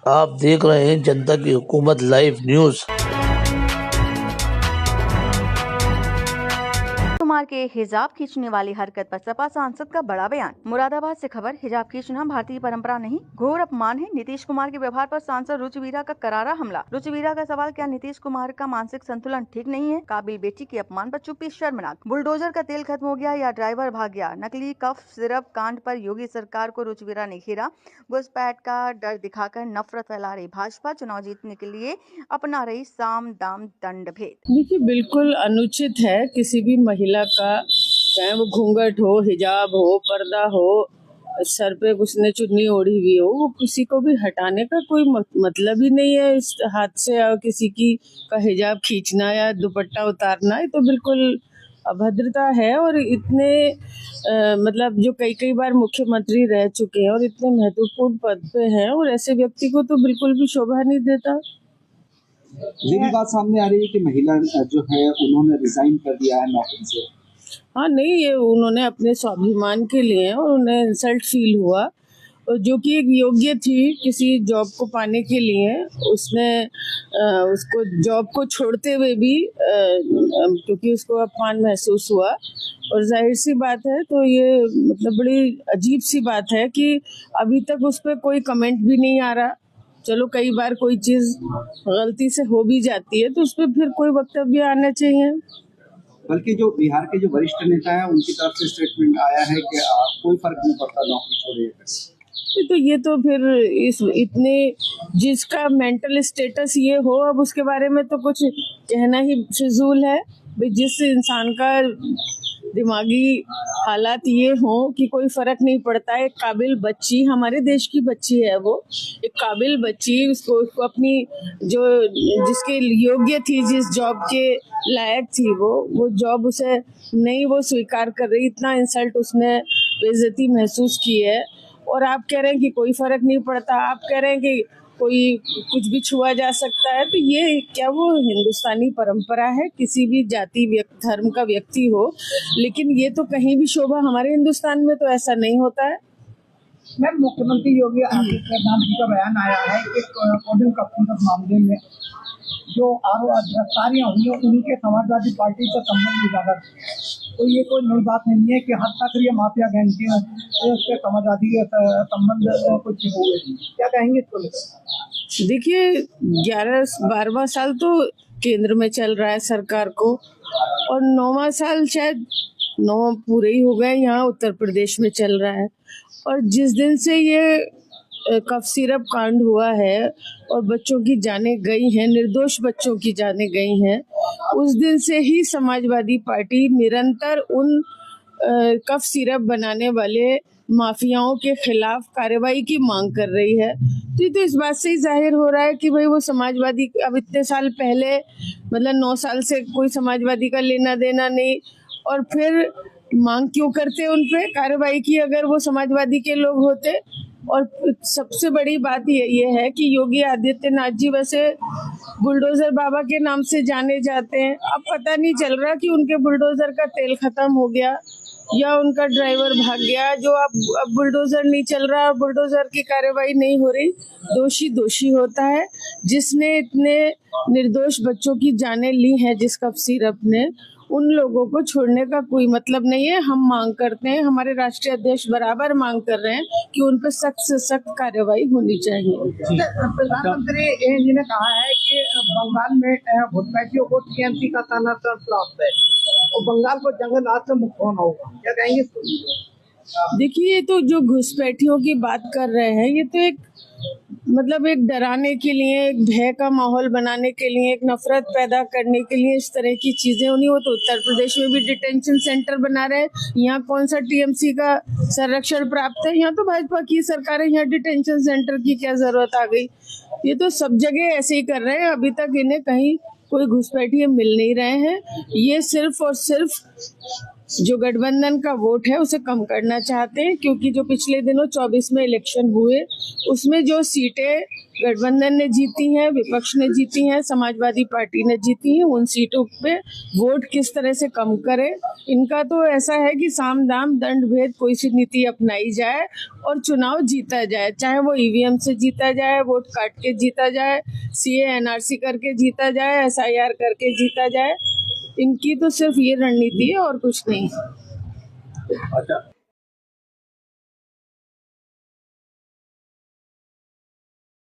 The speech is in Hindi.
आप देख रहे हैं जनता की हुकूमत लाइव न्यूज। कुमार के हिजाब खींचने वाली हरकत पर सपा सांसद का बड़ा बयान। मुरादाबाद से खबर। हिजाब खींचना भारतीय परंपरा नहीं, घोर अपमान है। नीतीश कुमार के व्यवहार पर सांसद रुचि वीरा का करारा हमला। रुचि वीरा का सवाल, क्या नीतीश कुमार का मानसिक संतुलन ठीक नहीं है? काबिल बेटी के अपमान पर चुप्पी शर्मनाक। बुलडोजर का तेल खत्म हो गया या ड्राइवर भाग गया? नकली कफ सिरप कांड पर योगी सरकार को रुचि वीरा ने घेरा। घुसपैठ का डर दिखाकर नफरत फैला रही भाजपा, चुनाव जीतने के लिए अपना रही साम दाम दंड भेद। देखिए, बिल्कुल अनुचित है किसी भी महिला का, चाहे वो घूंघट हो, हिजाब हो, पर्दा हो, सर पे उसने चुन्नी ओढ़ी हुई हो, वो किसी को भी हटाने का कोई मतलब ही नहीं है। इस हाथ से किसी की का हिजाब खींचना या दुपट्टा उतारना, ये तो बिल्कुल अभद्रता है। और इतने मतलब जो कई बार मुख्यमंत्री रह चुके हैं और इतने महत्वपूर्ण पद पे हैं, और ऐसे व्यक्ति को तो बिल्कुल भी शोभा नहीं देता। ये भी बात सामने आ रही है कि महिला जो है उन्होंने रिजाइन कर दिया है नौकरी से। हाँ, नहीं, ये उन्होंने अपने स्वाभिमान के लिए और उन्हें इंसल्ट फील हुआ, और जो कि एक योग्य थी किसी जॉब को पाने के लिए, उसने उसको जॉब को छोड़ते हुए भी क्योंकि उसको अपमान महसूस हुआ। और जाहिर सी बात है, तो ये मतलब बड़ी अजीब सी बात है कि अभी तक उस पर कोई कमेंट भी नहीं आ रहा। चलो, कई बार कोई चीज गलती से हो भी जाती है तो उस पर फिर कोई वक्तव्य आना चाहिए। बल्कि जो बिहार के जो वरिष्ठ नेता हैं उनकी तरफ से स्टेटमेंट आया है कि कोई फर्क नहीं पड़ता नौकरी छोड़िए। तो ये तो फिर इतने जिसका मेंटल स्टेटस ये हो, अब उसके बारे में तो कुछ कहना ही फिजूल है। जिस इंसान का दिमागी हालात ये हो कि कोई फर्क नहीं पड़ता, एक काबिल बच्ची, हमारे देश की बच्ची है वो, एक काबिल बच्ची, उसको अपनी जो जिसके योग्य थी, जिस जॉब के लायक थी, वो जॉब उसे नहीं वो स्वीकार कर रही, इतना इंसल्ट उसने बेइज्जती महसूस की है। और आप कह रहे हैं कि कोई फर्क नहीं पड़ता, आप कह रहे हैं कि कोई कुछ भी छुआ जा सकता है। तो ये क्या वो हिंदुस्तानी परंपरा है? किसी भी जाति धर्म का व्यक्ति हो, लेकिन ये तो कहीं भी शोभा, हमारे हिंदुस्तान में तो ऐसा नहीं होता है। मैम, मुख्यमंत्री योगी आदित्यनाथ जी का बयान आया है कि कोडिंग कपूर मामले में जो गिरफ्तारियां हुई हैं उनके समाजवादी पार्टी से संबंध उजागर, तो ये कोई नई बात नहीं है कि हद तक ये माफिया गैंग के समाजवादी संबंध कुछ हुए। क्या कहेंगे इसको लेकर? देखिए, 11-12वां साल तो केंद्र में चल रहा है सरकार को, और 9वां साल शायद 9 पूरे ही हो गए यहाँ उत्तर प्रदेश में चल रहा है। और जिस दिन से ये कफ सिरप कांड हुआ है और बच्चों की जानें गई हैं, निर्दोष बच्चों की जानें गई हैं, उस दिन से ही समाजवादी पार्टी निरंतर उन कफ सिरप बनाने वाले माफियाओं के खिलाफ कार्रवाई की मांग कर रही है। तो ये तो इस बात से ही जाहिर हो रहा है कि भाई वो समाजवादी, अब इतने साल पहले मतलब 9 साल से कोई समाजवादी का लेना देना नहीं, और फिर मांग क्यों करते उन पे कार्रवाई की अगर वो समाजवादी के लोग होते। और सबसे बड़ी बात ये है कि योगी आदित्यनाथ जी वैसे बुलडोजर बाबा के नाम से जाने जाते हैं। अब पता नहीं चल रहा कि उनके बुलडोजर का तेल खत्म हो गया या उनका ड्राइवर भाग गया, जो अब बुलडोजर नहीं चल रहा, बुलडोजर की कार्रवाई नहीं हो रही। दोषी दोषी होता है। जिसने इतने निर्दोष बच्चों की जानें ली हैं, जिस कफ सिरप ने, उन लोगों को छोड़ने का कोई मतलब नहीं है। हम मांग करते हैं, हमारे राष्ट्रीय अध्यक्ष बराबर मांग कर रहे हैं कि उन पर सख्त से सख्त कार्रवाई होनी चाहिए। प्रधानमंत्री जी ने कहा है कि बंगाल में घुसपैठियों को टीएमसी का तानाशाह प्राप्त है और बंगाल को जंगल राज से मुक्त होना होगा। क्या कहेंगे? देखिए, ये तो जो घुसपैठियों की बात कर रहे हैं, ये तो एक मतलब एक डराने के लिए, एक भय का माहौल बनाने के लिए, एक नफरत पैदा करने के लिए इस तरह की चीजें उन्हीं। वो तो उत्तर प्रदेश में भी डिटेंशन सेंटर बना रहे हैं। यहाँ कौन सा टीएमसी का संरक्षण प्राप्त है? यहाँ तो भाजपा की सरकार है, यहाँ डिटेंशन सेंटर की क्या जरूरत आ गई? ये तो सब जगह ऐसे ही कर रहे हैं। अभी तक इन्हें कहीं कोई घुसपैठिए मिल नहीं रहे हैं। ये सिर्फ और सिर्फ जो गठबंधन का वोट है उसे कम करना चाहते हैं, क्योंकि जो पिछले दिनों 24 में इलेक्शन हुए उसमें जो सीटें गठबंधन ने जीती हैं, विपक्ष ने जीती हैं, समाजवादी पार्टी ने जीती हैं, उन सीटों पे वोट किस तरह से कम करे। इनका तो ऐसा है कि साम दाम दंड भेद कोई सी नीति अपनाई जाए और चुनाव जीता जाए, चाहे वो ईवीएम से जीता जाए, वोट काट के जीता जाए, सीए एनआरसी करके जीता जाए, एसआईआर करके जीता जाए। इनकी तो सिर्फ ये रणनीति है और कुछ नहीं। अच्छा,